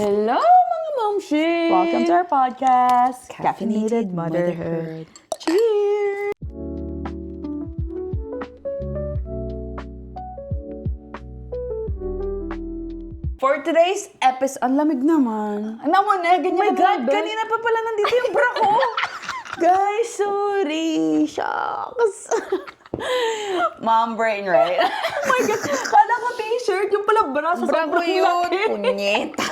Hello mga momshi! Welcome to our podcast, Caffeinated Motherhood. Cheers! For today's episode, ang lamig naman. Ano mo na, ganyan Oh my ka God, na ba? kanina pa pala nandito yung bra ko. Guys, sorry. Shucks. Mom brain, right? Oh my God, kala ko t-shirt, yung pala bra sa Bra ko sobrang yun. laki. Punyeta.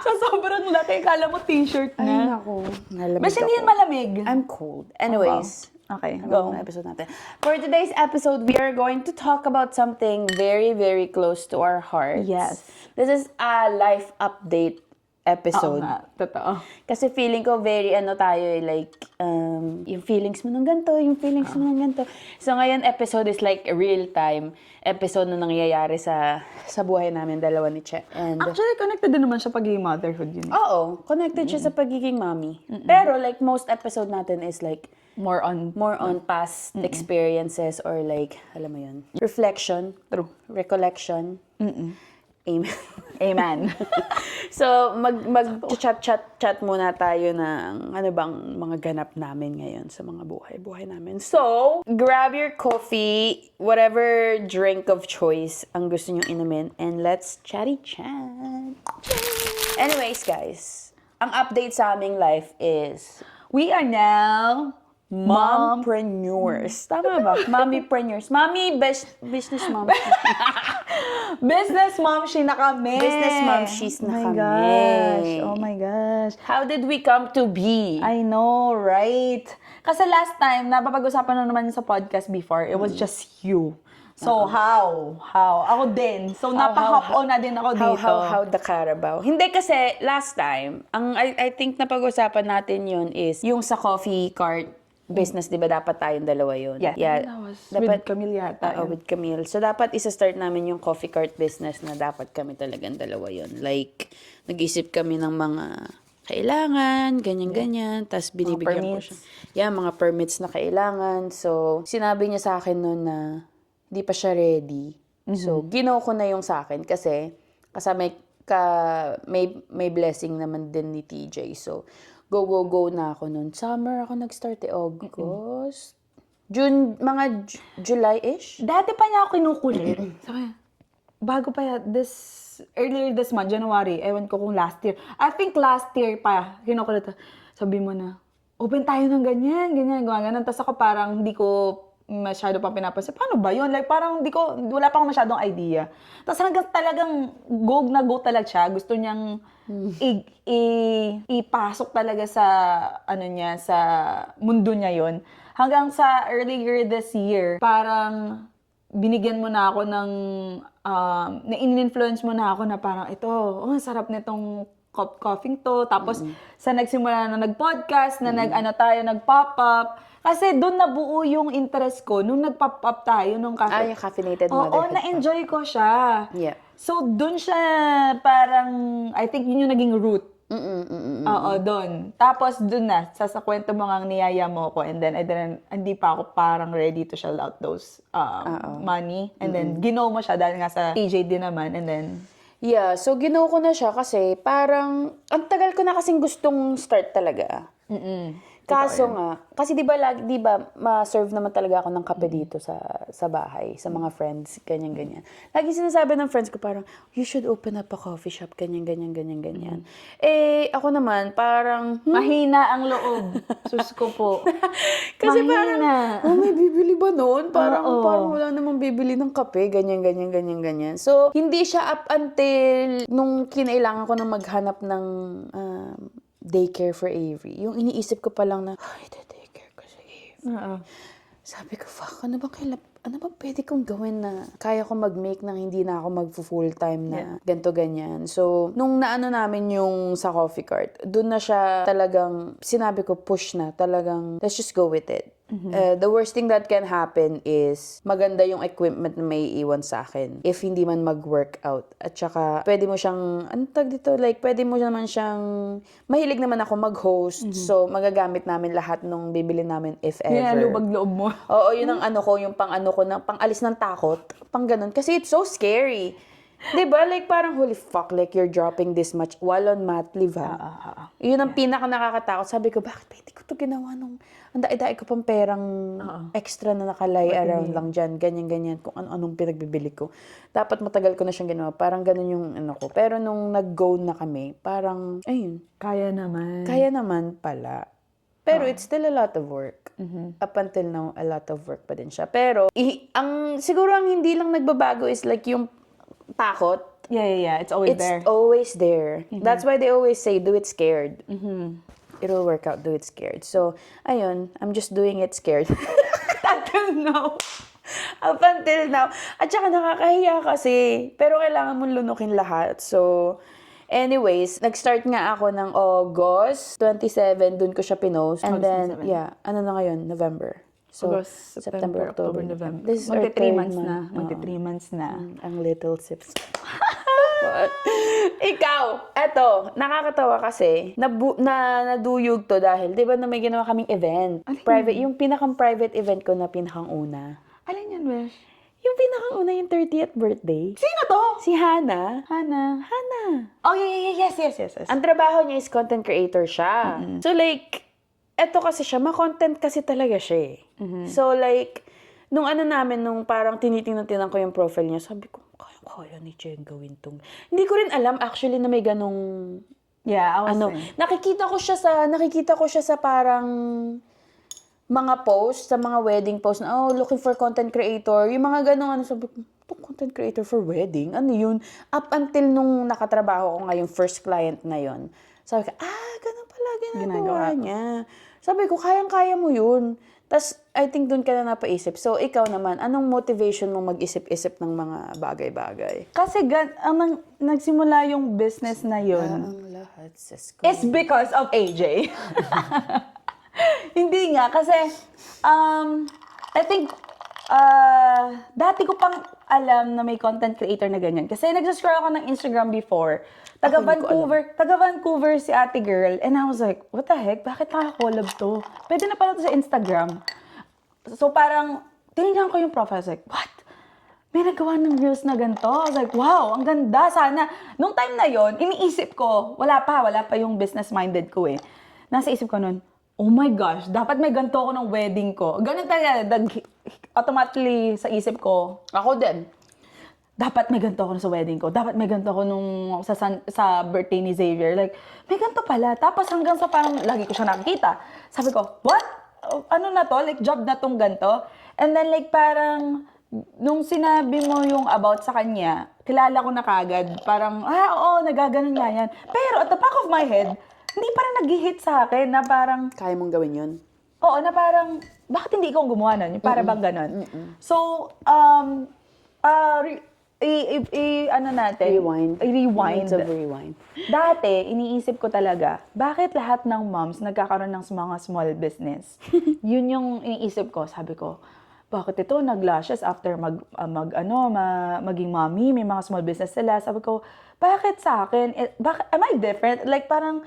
Sa sobrang laki, kala mo t-shirt Ay, na. naku. Nalamig Basta hindi ako. yan malamig. I'm cold. Anyways. Okay, Go. go. Episode natin. For today's episode, we are going to talk about something very, very close to our hearts. Yes. This is a life update Oo episode. nga, totoo. Kasi feeling ko very like, yung feelings mo ng ganito, yung feelings mo ng ganito. So ngayon, episode is like a real-time episode na nangyayari sa buhay namin, dalawa ni Che. And, Actually, connected din naman siya pagiging motherhood yun. oo, connected siya sa pagiging mommy. Pero like, most episode natin is like, More on. past experiences or like, alam mo yun, reflection, True. recollection. Amen. Amen. So, mag-chat muna tayo ng ano bang mga ganap namin ngayon sa mga buhay namin. So, grab your coffee, whatever drink of choice ang gusto nyong inumin, and let's chatty-chat. Anyways, guys, ang update sa aming life is We are now mompreneurs. Tama ba? Mommypreneurs. Business mom. Business momshi na kami. Business momshies na Oh my kami. gosh. Oh my gosh. How did we come to be? I know, right? Kasi last time, napapag-usapan na naman sa podcast before, it was just you. So, how? Ako din. So, napahop-on na din ako dito. How the Carabao? Hindi kasi last time, I think napag-usapan natin yun is yung sa coffee cart business, di ba dapat tayong dalawa yun? Yeah. That was with Camille yata. Oo, with Camille. So, dapat isa-start namin yung coffee cart business na dapat kami talagang dalawa yun. Like, nag-isip kami ng mga kailangan, ganyan-ganyan. Tapos, binibigyan ko siya. Yeah, mga permits na kailangan. So, sinabi niya sa akin noon na hindi pa siya ready. So, ginawa ko na yung sa akin kasi kasama may blessing naman din ni TJ. So, go na ako noon. Summer ako nag-start August. June, mga July-ish. Dati pa niya ako kinukulit. Sabi, bago pa earlier this month, January, ewan ko kung last year. I think last year pa, kinukulit. Sabi mo na, open tayo ng ganyan, gumagano. Tapos ako parang hindi ko masyado pang pinapansin. Paano ba yun? Like parang wala pa akong masyadong idea. Tapos hanggang talagang go talaga siya. Gusto niyang ipasok talaga sa sa mundo niya yon. Hanggang sa earlier this year, parang binigyan mo na ako ng na-influence mo na ako na parang ito, sarap nitong coffee to. Tapos sa nagsimula na nag-podcast, na nag-pop up. Kasi doon nabuo yung interest ko nung nag-pop up tayo nung cafe. Yung Caffeinated Motherhood. Oo, na-enjoy ko siya. Yeah. So doon siya parang, I think yun yung naging root. Oo, doon. Tapos doon na, sa kwento mo nga niyaya mo ko, and then hindi pa ako parang ready to shell out those money. And then ginawa mo siya dahil nga sa TJ din naman, and then Yeah, so ginawa ko na siya kasi parang, ang tagal ko na kasing gustong start talaga. Kaso nga, kasi di ba ma-serve naman talaga ako ng kape dito sa bahay, sa mga friends, ganyan. Lagi sinasabi ng friends ko parang, you should open up a coffee shop, ganyan. Eh, ako naman, parang, mahina ang loob. Sus ko po. kasi mahina. parang, may bibili ba noon? Parang wala namang bibili ng kape, ganyan. So, hindi siya up until nung kinailangan ko na maghanap ng daycare for Avery. Yung iniisip ko pa lang na, daycare ko si Avery. Sabi ko, fuck, ano bang pwede kong gawin na kaya ko mag-make nang hindi na ako mag-full time na ganto ganyan. So, nung naano namin yung sa coffee cart, dun na siya talagang, sinabi ko, push na, talagang, let's just go with it. The worst thing that can happen is maganda yung equipment na may iwan sa akin if hindi man mag-workout. At saka, pwede mo siyang, pwede mo naman siyang, mahilig naman ako mag-host. So, magagamit namin lahat nung bibili namin if ever. Yeah, lubag-loob mo. Oo, yun ang yung pang-alis ng takot. Pang ganun. Kasi it's so scary. Diba? Like, parang, holy fuck, like, you're dropping this much while on mat leave, ha? Yun ang pinaka nakakatakot. Sabi ko, bakit ba hindi ko to ginawa nung, ang daig ko pang perang extra na nakalay around lang dyan, ganyan-ganyan, kung ano-anong pinagbibili ko. Dapat matagal ko na siyang ginawa. Parang ganun yung ano ko. Pero nung nag-go na kami, parang, ayun, Kaya naman. kaya naman pala. Pero it's still a lot of work. Up until now, a lot of work pa din siya. Pero, siguro ang hindi lang nagbabago is like yung takot. Yeah. It's always It's there. always there. That's why they always say, do it scared. It'll work out, do it scared. So, ayun, I'm just doing it scared. Until now. Up until now. At saka nakakahiya kasi. Pero kailangan mong lunukin lahat. So, anyways, nag-start nga ako ng August 27, dun ko siya pinost. And August then, 27. yeah, ano na ngayon? November. So, August, September, October, November. This is our Magti 3 third months na. month. Magti 3 months na. Ang little sips. Ikaw, eto, nakakatawa kasi, naduyog to dahil, di ba na may ginawa kaming event? Private, yung pinakang private event ko na pinakang una. Alin yan, Besh? Yung pinakang una, yung 30th birthday. Sino to? Si Hana. Hana. Hana. Oh, yes. Ang trabaho niya is content creator siya. So like, eto kasi siya, ma-content kasi talaga siya eh. So like, nung ano namin, nung parang tinitingnan ko yung profile niya, sabi ko, kaya ni Jen gawin tong. Hindi ko rin alam actually na may ganong, Yeah, I was saying. nakikita ko siya sa parang mga post, sa mga wedding post na, looking for content creator. Yung mga ganong, sabi ko, content creator for wedding? Ano yun? Up until nung nakatrabaho ko nga yung first client na yun. Sabi ko, ganun pala ginagawa niya. Sabi ko, kayang-kaya mo yun. Tapos, I think dun ka na napaisip. So, ikaw naman, anong motivation mo mag-isip-isip ng mga bagay-bagay? Kasi nagsimula yung business na yun. Ang lahat sa It's because of AJ. Hindi nga, kasi, I think, dati ko pang alam na may content creator na ganyan. Kasi nag-scroll ako ng Instagram before. Taga Vancouver si ate girl. And I was like, what the heck? Bakit nakakolab to? Pwede na pala to sa Instagram. So parang, tinignan ko yung profile. I was like, what? May nagawa ng reels na ganito. I was like, wow, ang ganda. Sana. Nung time na yon, iniisip ko, wala pa yung business-minded ko eh. Nasa isip ko nun, oh my gosh, dapat may ganito ako ng wedding ko. Ganun talaga, automatically sa isip ko, Ako din. dapat may ganito ako sa wedding ko. Dapat may ganito ako nung sa birthday ni Xavier. Like, may ganito pala. Tapos hanggang sa parang lagi ko siya nakikita. Sabi ko, what? Ano na to? Like, job na tong ganito? And then like parang, nung sinabi mo yung about sa kanya, kilala ko na kagad. Parang, oo, nagaganon nga yan. Pero at the back of my head, hindi pa rin nag-hit sa akin na parang, Kaya mong gawin yun? oo, na parang, bakit hindi ikaw gumawa nun? Yung para bang ganon? So, Rewind. Rewind. It's a rewind. Dati, iniisip ko talaga, bakit lahat ng moms nagkakaroon ng mga small business? Yun yung iniisip ko. Sabi ko, bakit ito nag-lashes after maging mommy, may mga small business sila. Sabi ko, bakit sa akin? Am I different? Like parang,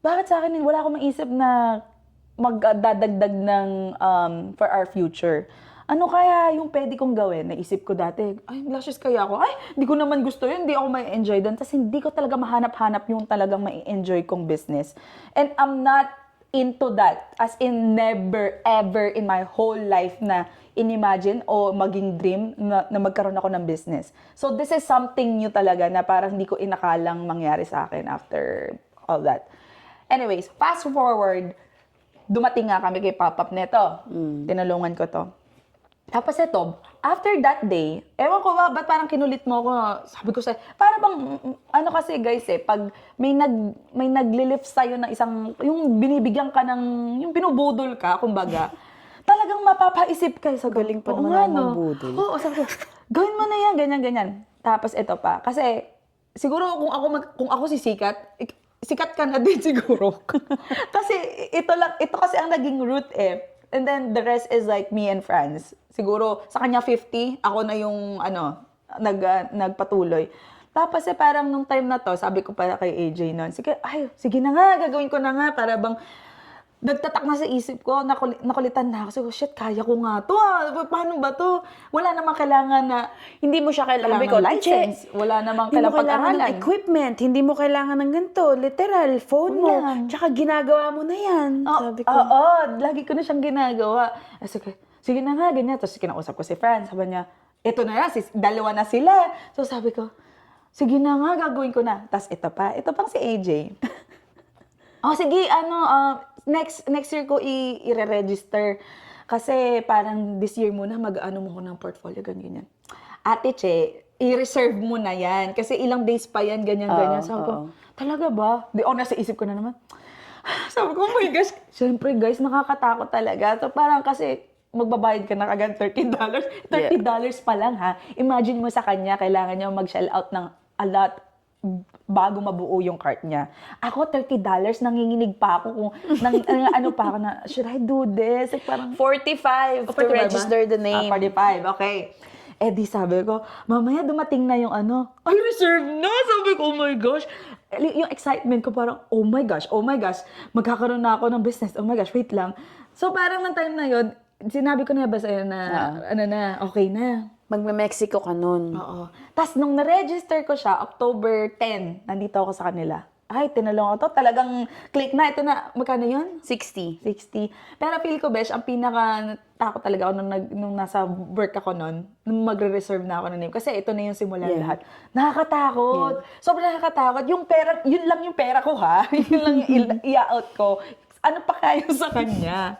bakit sa akin wala akong maisip na magdadagdag ng for our future? Ano kaya yung pwede kong gawin? Naisip ko dati, ay, lashes kaya ako. Ay, hindi ko naman gusto yun. Hindi ako mai-enjoy doon. Tapos hindi ko talaga mahanap-hanap yung talagang mai-enjoy kong business. And I'm not into that. As in, never, ever in my whole life na inimagine o maging dream na magkaroon ako ng business. So this is something new talaga na parang hindi ko inakalang mangyari sa akin after all that. Anyways, fast forward, dumating nga kami kay Pop-Up neto. Tinulungan ko to. Tapos ito, after that day, ewan ko ba, ba't parang kinulit mo ako, sabi ko sa'yo, para bang, ano kasi guys pag may nag-lift sa'yo na isang, yung binibigyan ka ng, yung binubudol ka, kumbaga, talagang mapapaisip ka. So, Galing pa naman ako magbudol. Oo, sabi ko, gawin mo na yan, ganyan. Tapos ito pa, kasi, siguro kung ako sisikat, sikat ka na din siguro. Kasi, ito kasi ang naging route And then, the rest is like me and friends. Siguro, sa kanya 50, ako na yung, nagpatuloy. Tapos, parang nung time na to, sabi ko pala kay AJ noon, sige na nga, gagawin ko na nga, para bang, nagtatak na sa isip ko, nakulitan na ako. So, shit, kaya ko nga to Paano ba to? Wala namang kailangan na, Hindi mo siya kailangan kailangan license. Wala namang Hindi mo kailangan kailangan ng pag-aralan. equipment. Hindi mo kailangan ng ganito. Literal, phone mo. Wala. Tsaka ginagawa mo na yan. Sabi ko. Oo, lagi ko na siyang ginagawa. Sige na nga, ganyan. Tapos kinausap ko si Fran. Sabi niya, ito na yan, dalawa na sila. So sabi ko, sige na nga, gagawin ko na. Tapos ito pang si AJ. Sige, next year ko i-re-register. Kasi parang this year muna, mag-ano mo ko ng portfolio, ganyan. Ate Che, i-reserve mo na yan. Kasi ilang days pa yan, ganyan. Sabi ko, talaga ba? Nasa isip ko na naman. Sabi ko, oh my gosh. Siyempre guys, nakakatakot talaga. So parang kasi, magbabayad ka na agad $30. $30 pa lang ha. Imagine mo sa kanya, kailangan niya mag-shell out ng a lot bago mabuo yung cart niya. Ako, $30, nanginginig pa ako kung, ano pa ako na, should I do this? Like, parang, 45 to register the name. 45, okay. Di sabi ko, mamaya dumating na yung ay, reserve na! Sabi ko, oh my gosh. Yung excitement ko parang, oh my gosh, magkakaroon na ako ng business. Oh my gosh, wait lang. So parang ng time na yun, sinabi ko na ba sa'yo na, okay na. Magme-Mexico ka nun. Oo. Tapos nung na-register ko siya, October 10, nandito ako sa kanila. Ay, tinalong ako to. Talagang click na. Ito na, magkano yun? 60. 60. Pero feel ko, besh, ang pinaka-takot talaga ako nung nasa work ako nun, nung magre-reserve na ako ng name. Kasi ito na yung simulan lahat. Nakakatakot. Sobrang nakakatakot. Yung pera, yun lang yung pera ko ha. Yun lang yung i-out ko. Ano pa kayo sa kanya?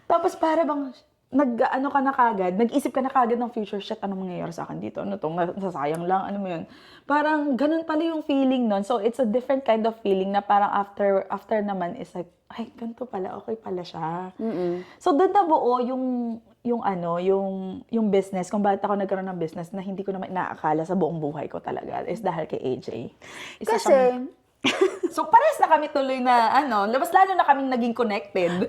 Tapos para bang, nag-ano ka na kagad, nag-isip ka na kagad ng future, shit, anong mangyayari sa akin dito? Ano to? Nasasayang lang, ano mo yun? Parang ganun pala yung feeling nun. So, it's a different kind of feeling na parang after naman is like, ay, ganito pala, okay pala siya. So, doon nabuo yung business, kung bakit ako nagkaroon ng business na hindi ko naman inaakala sa buong buhay ko talaga is dahil kay AJ. So, pares na kami tuloy na, labas-lalo na kaming naging connected.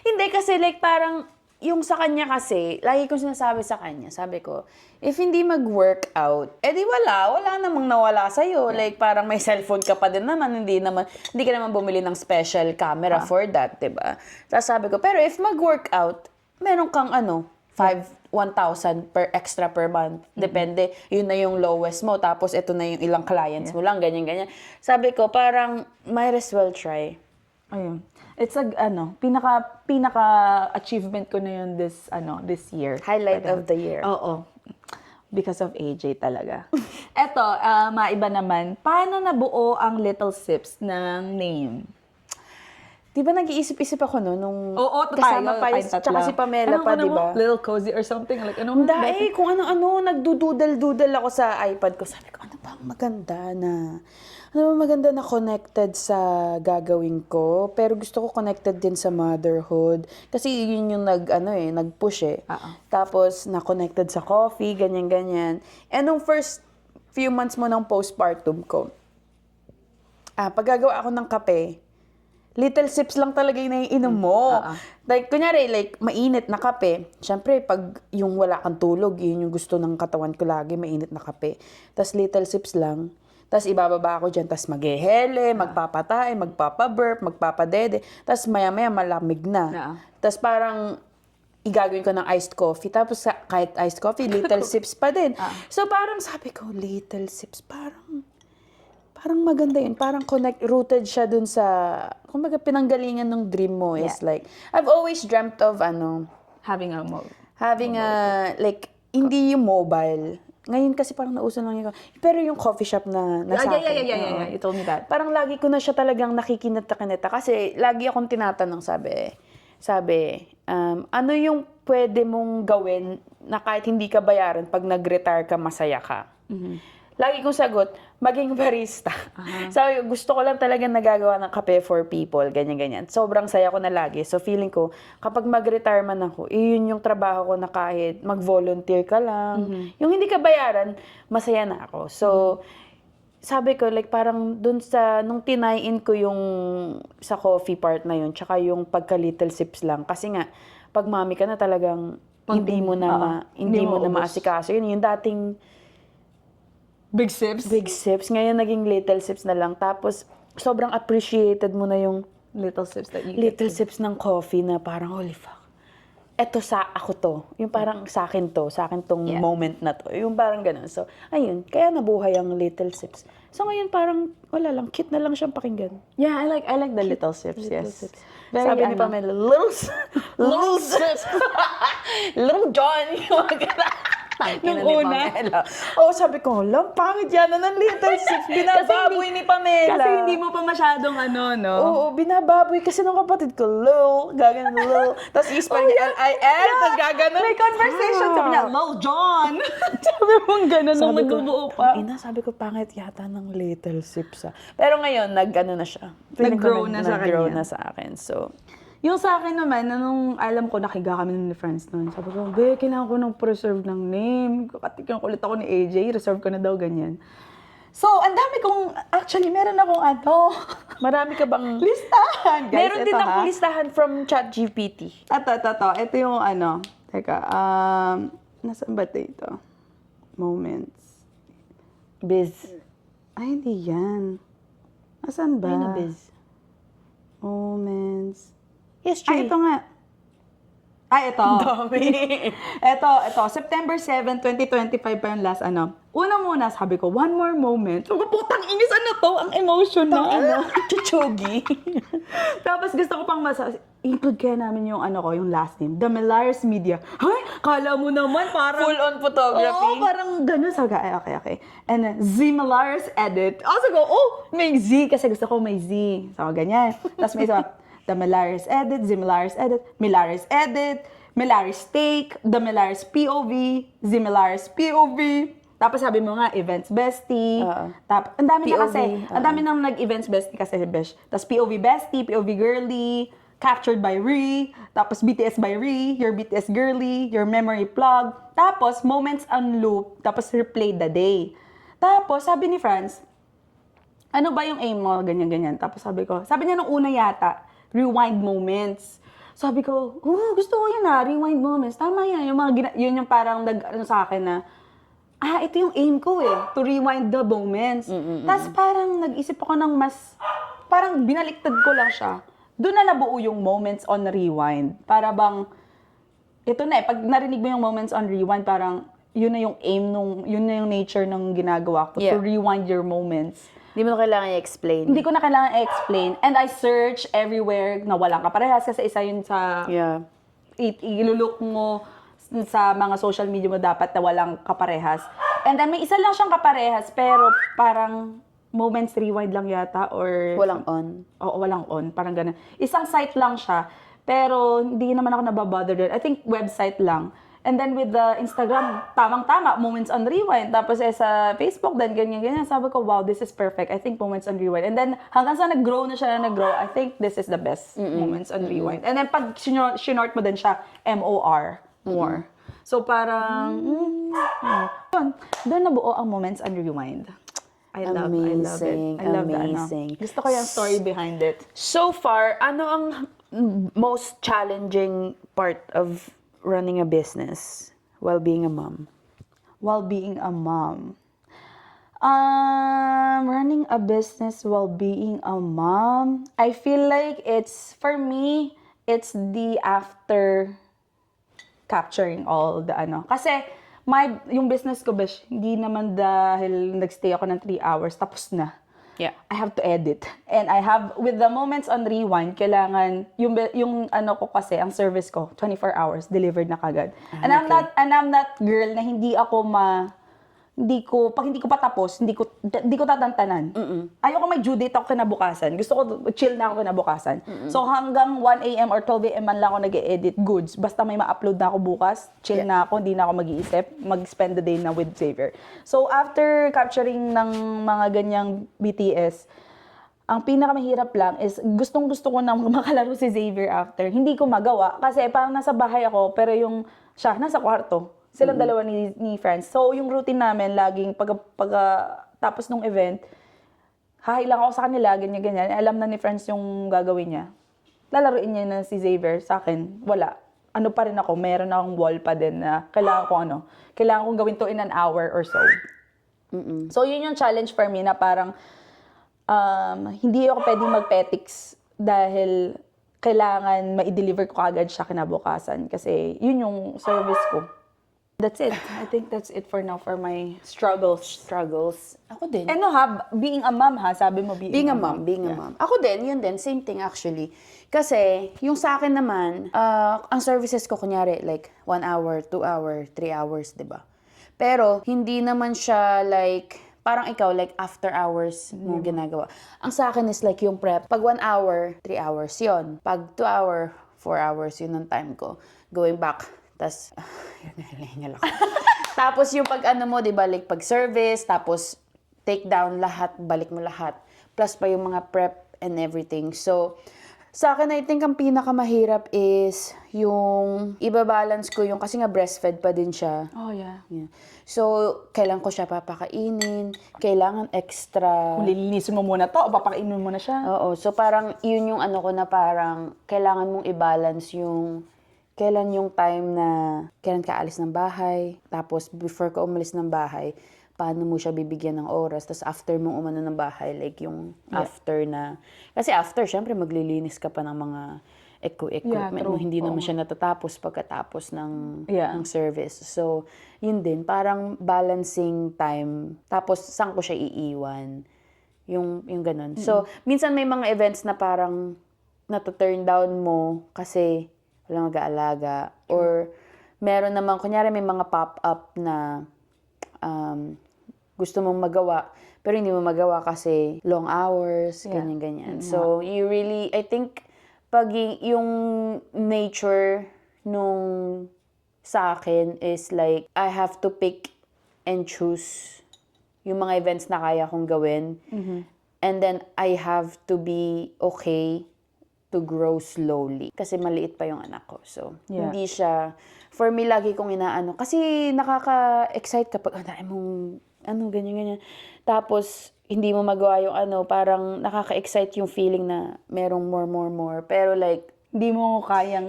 Hindi kasi like parang, yung sa kanya kasi, lagi kong sinasabi sa kanya, sabi ko, if hindi mag-workout, edi wala namang nawala sa'yo. Like, parang may cellphone ka pa din naman, hindi ka naman bumili ng special camera for that, diba? Tapos sabi ko, pero if mag-workout, meron kang 1,000 per extra per month. Depende, yun na yung lowest mo, tapos ito na yung ilang clients mo lang, ganyan. Sabi ko, parang, might as well try. Ayun. It's pinaka achievement ko na yun this year. Highlight of the year. Oo. Because of AJ talaga. Eto, maiba naman. Paano nabuo ang Little Sips ng name? Di ba nag-iisip-isip ako nung tayo, kasama pa tsaka si Pamela pa, di ba? Little Cozy or something. Like, Hindi, kung ano-ano, nagdududal-dudal ako sa iPad ko. Sabi ko, ano ba maganda na connected sa gagawin ko, pero gusto ko connected din sa motherhood. Kasi yun yung nag-push eh. Tapos, na-connected sa coffee, ganyan-ganyan. And nung first few months mo ng postpartum ko, pag gagawa ako ng kape, little sips lang talaga yung naiinom mo. Like, kunyari, mainit na kape. Siyempre, pag yung wala kang tulog, yun yung gusto ng katawan ko lagi, mainit na kape. Tapos little sips lang. Tapos ibababa ako dyan, tapos maghehele, magpapatay, magpapaburp, magpapadede. Tapos maya-maya malamig na. Tapos parang igagawin ko ng iced coffee. Tapos kahit iced coffee, little sips pa din. So parang sabi ko, little sips, parang maganda yun. Parang rooted siya dun sa, kumbaga pinanggalingan ng dream mo is like, I've always dreamt of having hindi yung mobile. Ngayon kasi parang nauso lang yun. Pero yung coffee shop na nasa akin. Yeah. You told me that. Parang lagi ko na siya talagang nakikinita-kinita. Kasi lagi akong tinatanong, sabi, ano yung pwede mong gawin na kahit hindi ka bayaran pag nag-retire ka, masaya ka? Lagi kong sagot, maging barista. Sabi, gusto ko lang talaga nagagawa ng kape for people, ganyan-ganyan. Sobrang saya ko na lagi. So feeling ko, kapag mag-retire man ako, yun yung trabaho ko na kahit mag-volunteer ka lang. Yung hindi ka bayaran, masaya na ako. So, sabi ko, parang nung tinayin ko yung sa coffee part na yun, tsaka yung pagka-little sips lang. Kasi nga, pag mami ka na talagang, hindi mo na maasikaso. Yun yung dating, Big sips? Big sips. Ngayon, naging little sips na lang. Tapos, sobrang appreciated mo na yung little sips that you Little sips ng coffee na parang, holy fuck. Eto ako to. Yung parang sa akin tong Yeah. moment na to. Yung parang ganun. So, ayun, kaya nabuhay ang little sips. So ngayon parang, wala lang, cute na lang siyang pakinggan. Yeah, I like the little sips, Little yes. sips. Very, Sabi ni ano, Pamela, little sips. Little John. Yung mga ganun. Nung Ina ni una. Pamela. Oo, sabi ko, lang, pangit yan na ng little sips. Binababoy ni Pamela. Kasi hindi mo pa masyadong ano, no? Oo, binababoy kasi ng kapatid ko, lol, gaganon, lol. Tapos i-spell niya L-I-L, tapos gaganon. May conversation, sabi niya, Lil John. Sabi mong gano'n nung Sabi ko, nagbubuo pa. Ina, sabi ko, pangit yata ng little sips Pero ngayon, nag-ano na siya. Feeling ko Nag-grow na sa nag-grow kanya. na sa akin. So, Yung sa akin naman, nung alam ko, nakiga kami ng friends noon. Sabi ko, be, kailangan ko ng preserve ng name. Katikin kulit ako ni AJ, reserve ko na daw ganyan. So, ang dami kong, actually, meron akong marami ka bang... listahan, guys. Meron din Ito, akong ha? listahan from ChatGPT. Ito yung ano, teka, nasaan ba ito? Moments. Biz. Ay, hindi yan. Nasaan ba? Ay, na biz. Moments. History. Ito nga. Ito. Dami. ito. September 7, 2025 pa yung last ano. Una muna, sabi ko, one more moment. Sabi ko, putang inis, ano to? Ang emotional. Chuchugi. Tapos gusto ko pang include kaya namin yung ano ko, yung last name. The Melares Media. Hay, kala mo naman parang... Full-on photography. Oo, parang gano'n. Sabi ko, okay. And then, Z Melares Edit. Sabi ko, may Z. Kasi gusto ko may Z. So, ganyan. Tapos may isa, The Melares Edit, Z Melares Edit, Melares Edit, Melares Take, The Melares POV, Z Melares POV. Tapos sabi mo nga, Events Bestie. Ang dami na POV, kasi. Ang dami nang nag-Events Bestie kasi, Besh. Tapos POV Bestie, POV Girly, Captured by Ree, tapos BTS by Ree, Your BTS Girly, Your Memory Plug, tapos Moments on Loop, tapos Replay the Day. Tapos sabi ni Franz, ano ba yung aim mo? Ganyan. Tapos sabi niya nung una yata, rewind moments. Sabi ko, gusto ko yun rewind moments. Tama yan. Yun yung parang ano sa akin na, ito yung aim ko to rewind the moments. Tapos parang nag-isip ako ng parang binaliktad ko lang siya. Doon na nabuo yung moments on rewind. Para bang, ito na pag narinig mo yung moments on rewind, parang yun na yung aim yun na yung nature ng ginagawa ko, to rewind your moments. Hindi mo na kailangan i-explain. Hindi ko na kailangan i-explain. And I search everywhere na walang kaparehas kasi isa yun sa ilulok mo sa mga social media mo dapat na walang kaparehas. And then may isa lang siyang kaparehas pero parang moments rewind lang yata or... Walang on. Oo, walang on. Parang ganun. Isang site lang siya pero hindi naman ako nababother din. I think website lang. And then with the Instagram, tamang-tama, Moments on Rewind. Tapos sa Facebook, then ganyan-ganyan. Sabi ko, wow, this is perfect. I think Moments on Rewind. And then hanggang sa nag-grow na siya, I think this is the best Moments on Rewind. And then pag sinort mo din siya, MOR, more. So parang, doon nabuo ang Moments on Rewind. I love it. I love Amazing. Gusto ko yung story behind it. So far, ano ang most challenging part of running a business while being a mom? While being a mom. Running a business while being a mom, I feel like for me, it's the after capturing all the ano. Kasi, yung business ko, Besh, hindi naman dahil nagstay ako ng 3 hours, tapos na. Yeah. I have to edit. And I have, with the Moments on Rewind, kailangan, yung ano ko kasi, ang service ko, 24 hours, delivered na kagad. And I'm that girl na pag hindi ko pa tapos, hindi ko tatantanan. Ayoko may due date ako kinabukasan. Gusto ko chill na ako kinabukasan. So hanggang 1 a.m. or 12 a.m. man lang ako nag-edit goods. Basta may ma-upload na ako bukas, chill na ako, hindi na ako mag-iisip, mag-spend the day na with Xavier. So after capturing ng mga ganyang BTS, ang pinakamahirap lang is gustong-gusto ko nang makalaro si Xavier after. Hindi ko magawa kasi parang nasa bahay ako pero siya nasa kwarto. Silang dalawa ni Franz. So, yung routine namin, laging pag tapos nung event, hahay lang ako sa kanila, ganyan-ganyan. Alam na ni Franz yung gagawin niya. Lalaruin niya na si Xavier. Sa akin, wala. Ano pa rin ako, meron akong wall pa din na kailangan kong gawin to in an hour or so. So, yun yung challenge for me na parang, hindi ako pwedeng mag-petics dahil kailangan ma-deliver ko agad siya kinabukasan kasi yun yung service ko. That's it. I think that's it for now for my struggles. Struggles. Ako din. Ano ha, being a mom ha, sabi mo being a mom. Being a mom. Ako din, yun din, same thing actually. Kasi, yung sa akin naman, ang services ko, kunyari, like, 1 hour, 2 hour, 3 hours, di ba? Pero, hindi naman siya like, parang ikaw, like, after hours mo ginagawa. Ang sa akin is like, yung prep, pag 1 hour, 3 hours, yun. Pag 2 hour, 4 hours, yun ang time ko. Going back, tas, hingal ako. Tapos yung pag ano mo, di ba, like pag service, tapos take down lahat, balik mo lahat. Plus pa yung mga prep and everything. So, sa akin, I think ang pinakamahirap is yung ibabalance ko yung, kasi nga breastfed pa din siya. Oh, yeah. Yeah. So, kailan ko siya papakainin, kailangan extra. Kung lilinisin mo muna to, o papakainin mo na siya. Oo, so parang yun yung ano ko na parang kailangan mong i-balance yung kailan yung time na kailan ka alis ng bahay, tapos before ka umalis ng bahay, paano mo siya bibigyan ng oras, tapos after mong umano ng bahay, like yung after na, kasi after, syempre maglilinis ka pa ng mga equipment mo, hindi naman siya natatapos pagkatapos ng service. So, yun din, parang balancing time, tapos saan ko siya iiwan, yung ganun. So, minsan may mga events na parang nato-turn down mo kasi walang mag-aalaga. Or meron naman, kunyari may mga pop-up na gusto mong magawa, pero hindi mo magawa kasi long hours, ganyan-ganyan. So, you really, I think, pag yung nature nung sa akin is like, I have to pick and choose yung mga events na kaya kong gawin. And then, I have to be okay to grow slowly. Kasi maliit pa yung anak ko. So, hindi siya, for me, lagi kong inaano. Kasi nakaka-excite kapag, ganyan-ganyan. Tapos, hindi mo magawa yung parang nakaka-excite yung feeling na merong more. Pero like, Hindi mo kaya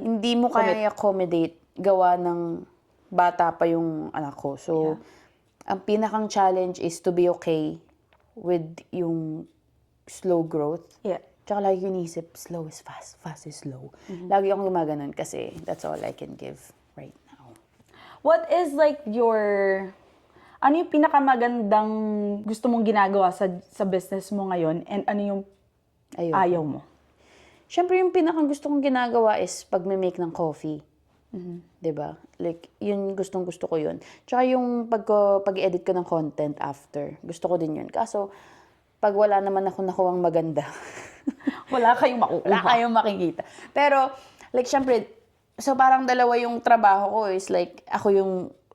accommodate gawa ng bata pa yung anak ko. So, ang pinakang challenge is to be okay with yung slow growth. Yeah. Tsaka lagi ko iniisip, slow is fast, fast is slow. Lagi akong gumaganon kasi that's all I can give right now. What is like ano yung pinakamagandang gusto mong ginagawa sa business mo ngayon and ano yung ayaw mo? Siyempre, yung pinakang gusto kong ginagawa is pag-make ng coffee. Diba? Like, yun, gustong-gusto ko yun. Tsaka yung pag-edit ko ng content after. Gusto ko din yun. Kaso, pag wala naman ako nakuwang maganda, Wala kayong makukuha. wala kayong makikita. Pero, like, syempre, so parang dalawa yung trabaho ko is like, ako yung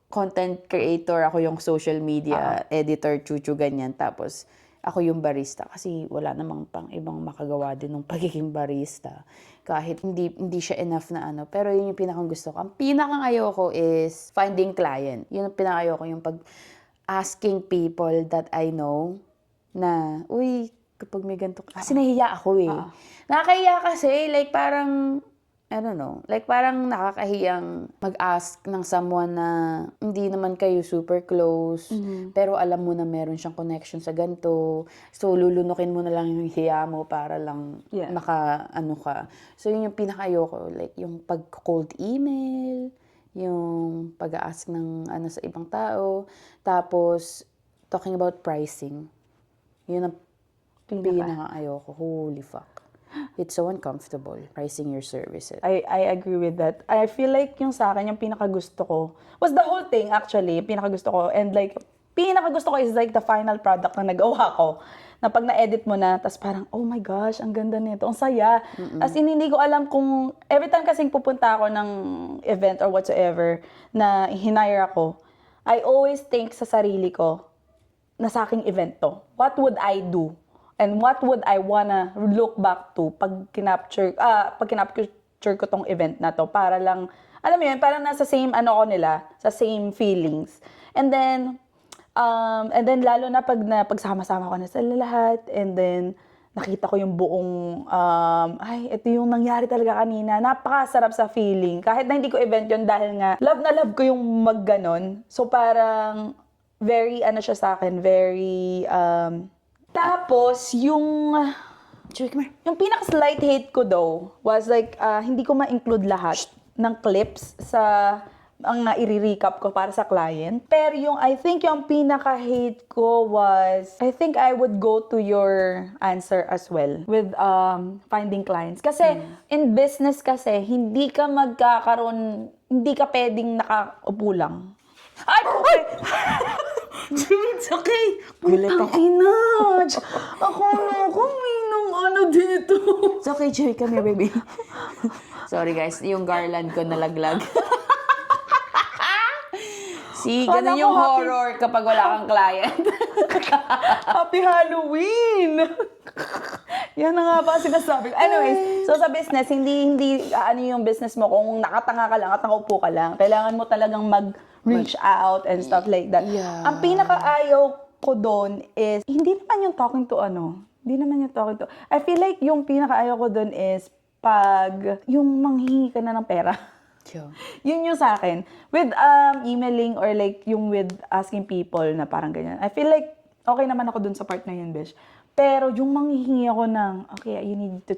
content creator, ako yung social media editor, ganyan. Tapos, ako yung barista. Kasi wala namang pang ibang makagawa din ng pagiging barista. Kahit hindi siya enough na Pero yun yung pinakang gusto ko. Ang pinakang ayoko is finding client. Yun ang pinakang ayoko, yung asking people that I know na, uy, kapag may ganito, kasi nahiya ako eh. Nakakahiya kasi, like parang, I don't know, like parang nakakahiyang mag-ask ng someone na hindi naman kayo super close, pero alam mo na meron siyang connection sa ganito. So, lulunukin mo na lang yung hiya mo para lang ka. So, yun yung pinaka-ayoko, like yung pag-cold email, yung pag-ask ng sa ibang tao, tapos talking about pricing. Yun ang pinaka-ayoko. Holy fuck. It's so uncomfortable pricing your services. I agree with that. I feel like yung sa akin, yung pinakagusto ko, was the whole thing actually, pinakagusto ko. And like, pinakagusto ko is like the final product na nagawa ko. Na pag na-edit mo na, tas parang, oh my gosh, ang ganda nito, ang saya. As in, hindi ko alam kung, every time kasing pupunta ako ng event or whatsoever, na hinire ako, I always think sa sarili ko, na sa aking event to. What would I do? And what would I wanna look back to pag kinapture ko tong event na to para lang, alam mo yun, parang nasa same ko nila, sa same feelings. And then lalo na pag pagsama-sama ko na sa lahat, and then nakita ko yung buong, ito yung nangyari talaga kanina. Napakasarap sa feeling. Kahit na hindi ko event yun dahil nga, love na love ko yung magganon. So parang, very, siya sa akin, very, tapos, yung Joey, come here. Yung pinaka-slight hate ko though was like, hindi ko ma-include lahat ng clips sa ang i-recap ko para sa client. Pero yung, I think yung pinaka-hate ko was, I think I would go to your answer as well with finding clients. Kasi in business kasi, hindi ka pwedeng nakaupo lang. Ay! It's okay. Gulat Ang ako. ina! Ako may nung ano dito. It's okay, Joey. Come here, baby. Sorry, guys. Yung garland ko nalaglag. See, Kala ganun ko yung happy. horror kapag wala kang client. Happy Halloween! Yan na nga ba sinasabi ko. Anyways, so sa business, hindi ano yung business mo kung nakatanga ka lang at nakaupo ka lang. Kailangan mo talagang mag-reach out and stuff like that. Yeah. Ang pinakaayaw ko doon is, hindi naman yung talking to I feel like yung pinakaayaw ko doon is pag yung manghingi ka na ng pera. Sure. Yun yung sa akin. With emailing or like yung with asking people na parang ganyan. I feel like okay naman ako dun sa part na yun, Bish. Pero yung manghihingi ako ng, okay, you need to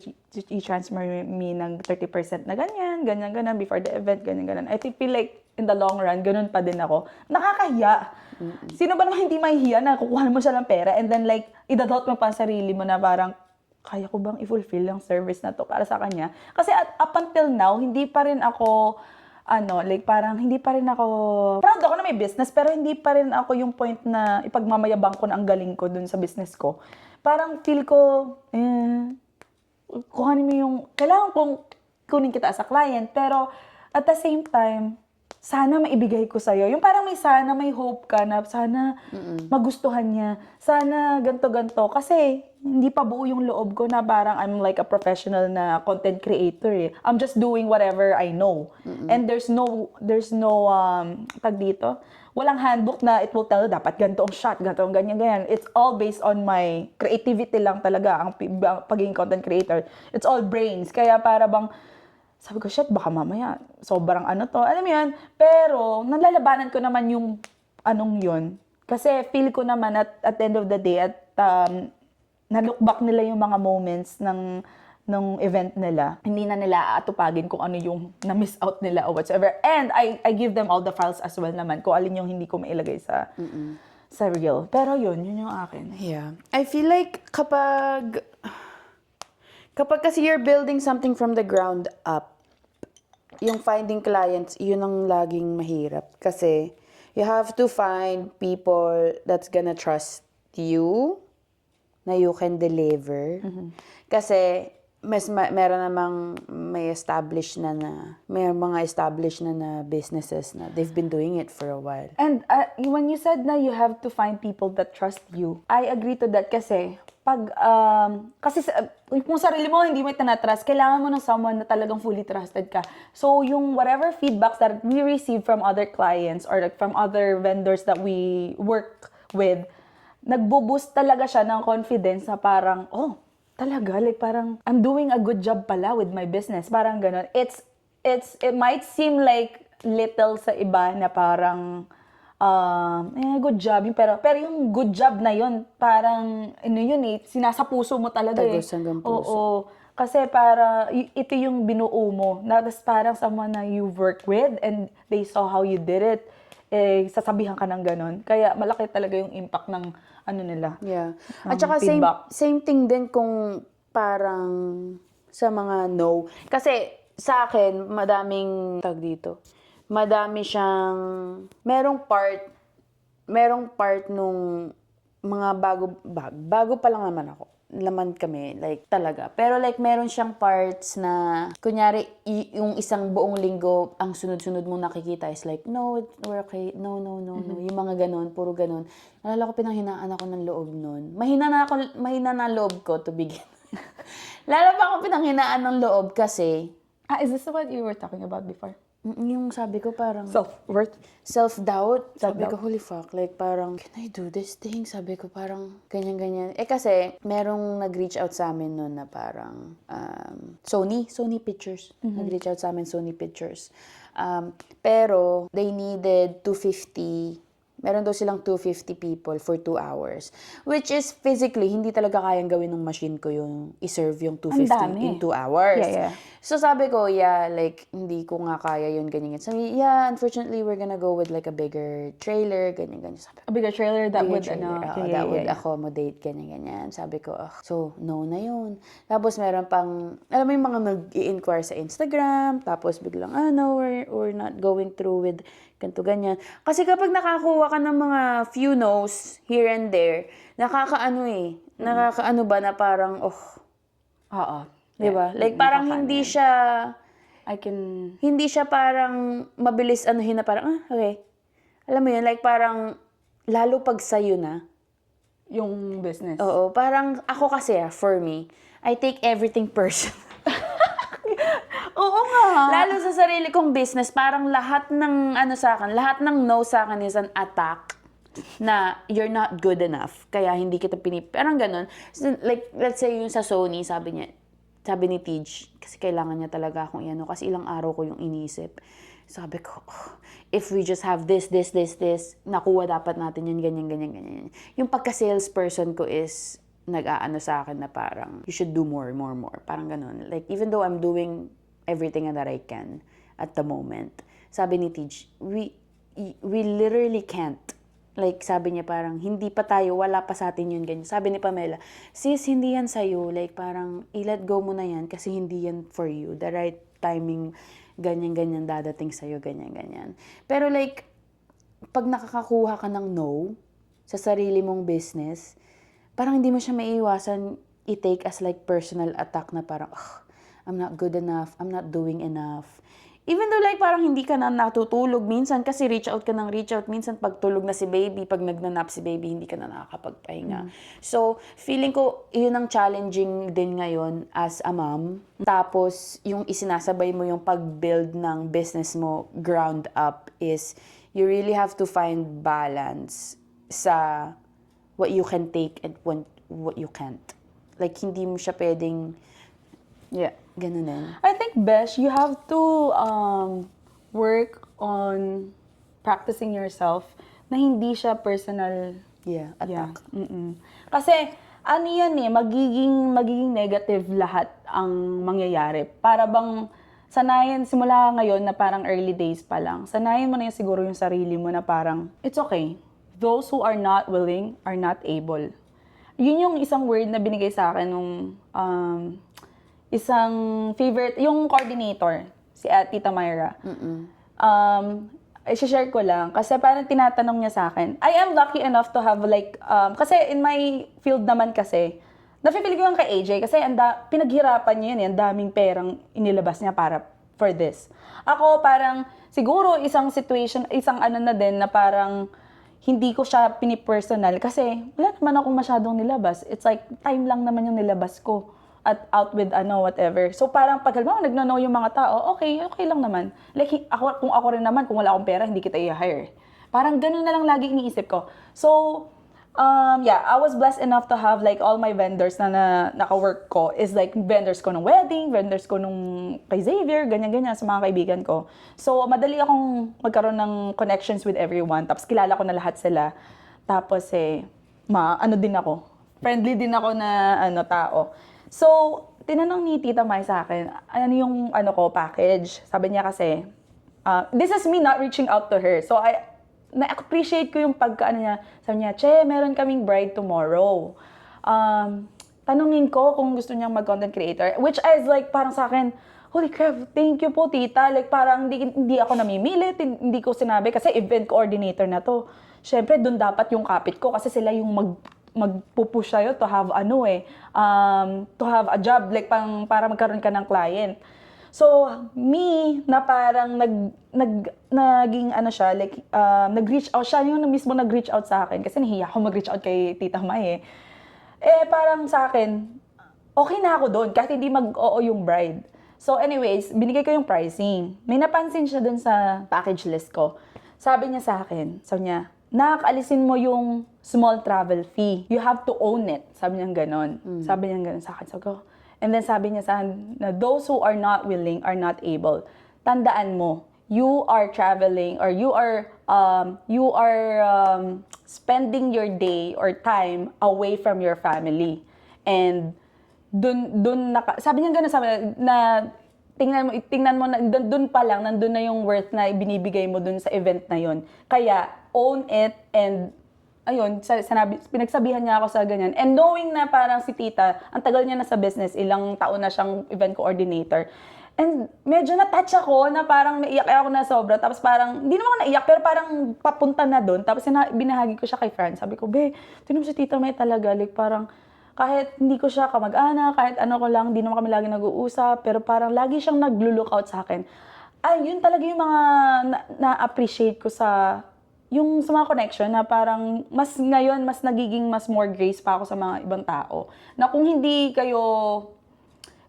i-transfer me ng 30% na ganyan, before the event, ganyan. I feel like in the long run, ganun pa din ako. Nakakahiya. Sino ba naman hindi mahihiya na kukuha mo siya ng pera and then like, idadoubt mo pa ang sarili mo na parang, kaya ko bang i-fulfill yung service na to para sa kanya? Kasi up until now, hindi pa rin ako, hindi pa rin ako, proud ako na may business, pero hindi pa rin ako yung point na ipagmamayabang ko na ang galing ko dun sa business ko. Parang feel ko, kuhanin mo yung, kailangan kong kunin kita as a client, pero at the same time, sana maibigay ko sa'yo. Yung parang may hope ka na sana magustuhan niya. Sana ganto-ganto. Kasi hindi pa buo yung loob ko na parang I'm like a professional na content creator eh. I'm just doing whatever I know. And there's no tag dito. Walang handbook na it will tell you dapat ganito ang shot, ganito ang ganyan. It's all based on my creativity lang talaga ang pagiging content creator. It's all brains. Kaya para bang sabi ko, shit, baka mamaya, sobrang ano to. Alam mo yan, pero nalalabanan ko naman yung anong yun. Kasi feel ko naman at the end of the day, at na-look back nila yung mga moments ng event nila. Hindi na nila aatupagin kung ano yung na-miss out nila or whatsoever. And I give them all the files as well naman, kung alin yung hindi ko mailagay sa reel. Pero yun yung akin. Yeah. I feel like kapag kasi you're building something from the ground up, yung finding clients, yun ang laging mahirap. Kasi you have to find people that's gonna trust you, na you can deliver. Kasi meron namang may mga established na businesses na they've been doing it for a while. And when you said na you have to find people that trust you, I agree to that kasi kung sarili mo hindi mo tinatrust, kailangan mo ng someone na talagang fully trusted ka. So, yung whatever feedbacks that we receive from other clients or like from other vendors that we work with, nagbo-boost talaga siya ng confidence na parang, oh, talaga, like parang, I'm doing a good job pala with my business. Parang ganun. It might seem like little sa iba na parang, good job. Pero yung good job na yun, parang, sinasa puso mo talaga eh. Tagos hanggang puso. Oo. Kasi ito yung binuo mo. Tapos parang someone na you work with and they saw how you did it, sasabihan ka ng ganun. Kaya malaki talaga yung impact ng nila. Yeah. At saka feedback. same thing din kung parang sa mga no. Kasi sa akin, madami siyang, merong part nung mga bago pa lang naman kami, like talaga. Pero like meron siyang parts na, kunyari, yung isang buong linggo, ang sunod-sunod mong nakikita is like, no, we're okay, no. Yung mga ganon, puro ganon. Nalala ko, pinanghinaan ako ng loob nun. Mahina na loob ko to begin. Lalo pa ako pinanghinaan ng loob kasi, Is this what you were talking about before? yung sabi ko parang, Self-worth? self-doubt. Sabi ko, Self-doubt. holy fuck, like parang, can I do this thing? Sabi ko parang, ganyan-ganyan. Kasi, merong nag-reach out sa amin noon na parang, Sony Pictures. Nag-reach out sa amin, Sony Pictures. Pero, they needed 250 Meron daw silang 250 people for 2 hours. Which is physically, hindi talaga kayang gawin ng machine ko yung i-serve yung 250 dami. in 2 hours. Yeah. So sabi ko, like, hindi ko nga kaya yun, ganyan. Sabi, unfortunately, we're gonna go with like a bigger trailer, ganyan. Sabi A bigger trailer that would, that would accommodate, ganyan. Sabi ko, so, no na yun. Tapos, meron pang, alam mo yung mga nag-i-inquire sa Instagram, tapos biglang, no, we're not going through with ganito, ganyan. Kasi kapag nakakuha ka ng mga few no's here and there, nakakaano ba na parang, Oo. diba? Like, parang hindi siya, hindi siya parang mabilis anuhin na parang, okay. Alam mo yun, like parang, lalo pag sa'yo na. Yung business. Oo, parang ako kasi for me, I take everything personal. Oo nga. Lalo sa sarili kong business, parang lahat ng lahat ng no sa akin is an attack na you're not good enough. Kaya hindi kita parang ganun. So, like, let's say yung sa Sony, sabi ni Tej, kasi kailangan niya talaga akong kasi ilang araw ko yung inisip. Sabi ko, if we just have this, nakuha dapat natin yun, ganyan. Yung pagka-salesperson ko is nag-aano sa akin na parang, you should do more. Parang ganun. Like, even though I'm doing everything that I can at the moment, sabi ni Tej, we literally can't. Like, sabi niya parang, hindi pa tayo, wala pa sa atin yun, ganyan. Sabi ni Pamela, sis, hindi yan sa'yo. Like, parang, i-let go mo na yan kasi hindi yan for you. The right timing, ganyan, dadating sa'yo, ganyan. Pero like, pag nakakakuha ka ng no sa sarili mong business, parang hindi mo siya maiiwasan i-take as like personal attack na parang, I'm not good enough, I'm not doing enough. Even though like parang hindi ka na natutulog minsan kasi reach out, minsan pag tulog na si baby, pag nagnanap si baby, hindi ka na nakakapagpahinga. So, feeling ko yun ang challenging din ngayon as a mom. Tapos, yung isinasabay mo yung pag-build ng business mo ground up is you really have to find balance sa what you can take and what you can't. Like, hindi mo siya pwedeng ganunin. I think, Besh, you have to work on practicing yourself na hindi siya personal. Attack. Kasi, ano yan magiging negative lahat ang mangyayari. Para bang, simula ngayon na parang early days pa lang, sanayin mo na siguro yung sarili mo na parang, it's okay. Those who are not willing are not able. Yun yung isang word na binigay sa akin nung isang favorite, yung coordinator, si Tita Myra. I-share ko lang, kasi parang tinatanong niya sa akin, I am lucky enough to have like, kasi in my field naman kasi, nafe-feel ko yung kay AJ, kasi pinaghirapan niya yun, ang daming perang inilabas niya for this. Ako parang, siguro isang situation, isang na din na parang, hindi ko siya pinipersonal, kasi wala naman akong masyadong nilabas. It's like, time lang naman yung nilabas ko at out with whatever. So parang pag halimbawa nagno-know yung mga tao, okay lang naman. Like kung ako rin naman, kung wala akong pera, hindi kita i-hire. Parang ganun na lang lagi iniisip ko. So, I was blessed enough to have like all my vendors na naka-work ko is like vendors ko ng wedding, vendors ko nung kay Xavier, ganyan-ganyan sa mga kaibigan ko. So, madali akong magkaroon ng connections with everyone. Tapos kilala ko na lahat sila. Tapos din ako. Friendly din ako na tao. So, tinanong ni Tita Mai sa akin, ano yung package? Sabi niya kasi, this is me not reaching out to her. So, na-appreciate ko yung niya. Sabi niya, Che, meron kaming bride tomorrow. Tanungin ko kung gusto niyang mag-content creator. Which is like, parang sa akin, holy crap, thank you po, tita. Like, parang hindi ako namimilit, hindi ko sinabi, kasi event coordinator na to. Siyempre, dun dapat yung kapit ko, kasi sila yung magpupush sa'yo to have to have a job, like para magkaroon ka ng client. So, me, na parang naging siya, like, nag-reach out siya, yung mismo nag-reach out sa akin, kasi nahiya ako mag-reach out kay Tita Mai parang sa akin, okay na ako doon, kahit hindi mag-oo yung bride. So anyways, binigay ko yung pricing. May napansin siya doon sa package list ko. Sabi niya sa akin, alisin mo yung small travel fee. You have to own it. Sabi niya ganon. Sabi niya ganon sa akin. And then sabi niya sa akin na those who are not willing are not able. Tandaan mo, you are traveling or you are spending your day or time away from your family. And sabi niya gano'n, sabi na tingnan mo na dun pa lang nandun na yung worth na ibinibigay mo dun sa event na yon. Kaya own it, and ayun, pinagsabihan niya ako sa ganyan. And knowing na parang si tita, ang tagal niya na sa business, ilang taon na siyang event coordinator. And medyo na-touch ako na parang naiyak ako na sobra. Tapos parang, hindi naman ako naiyak, pero parang papunta na doon. Tapos binahagi ko siya kay Fran. Sabi ko, be, tinan mo si tita May talaga. Like parang, kahit hindi ko siya kamag-anak, kahit ano ko lang, hindi naman kami lagi nag-uusap, pero parang lagi siyang nag-look out sa akin. Ay, yun talaga yung mga na-appreciate ko sa mga connection na parang mas ngayon, mas nagiging mas more grace pa ako sa mga ibang tao. Na kung hindi kayo,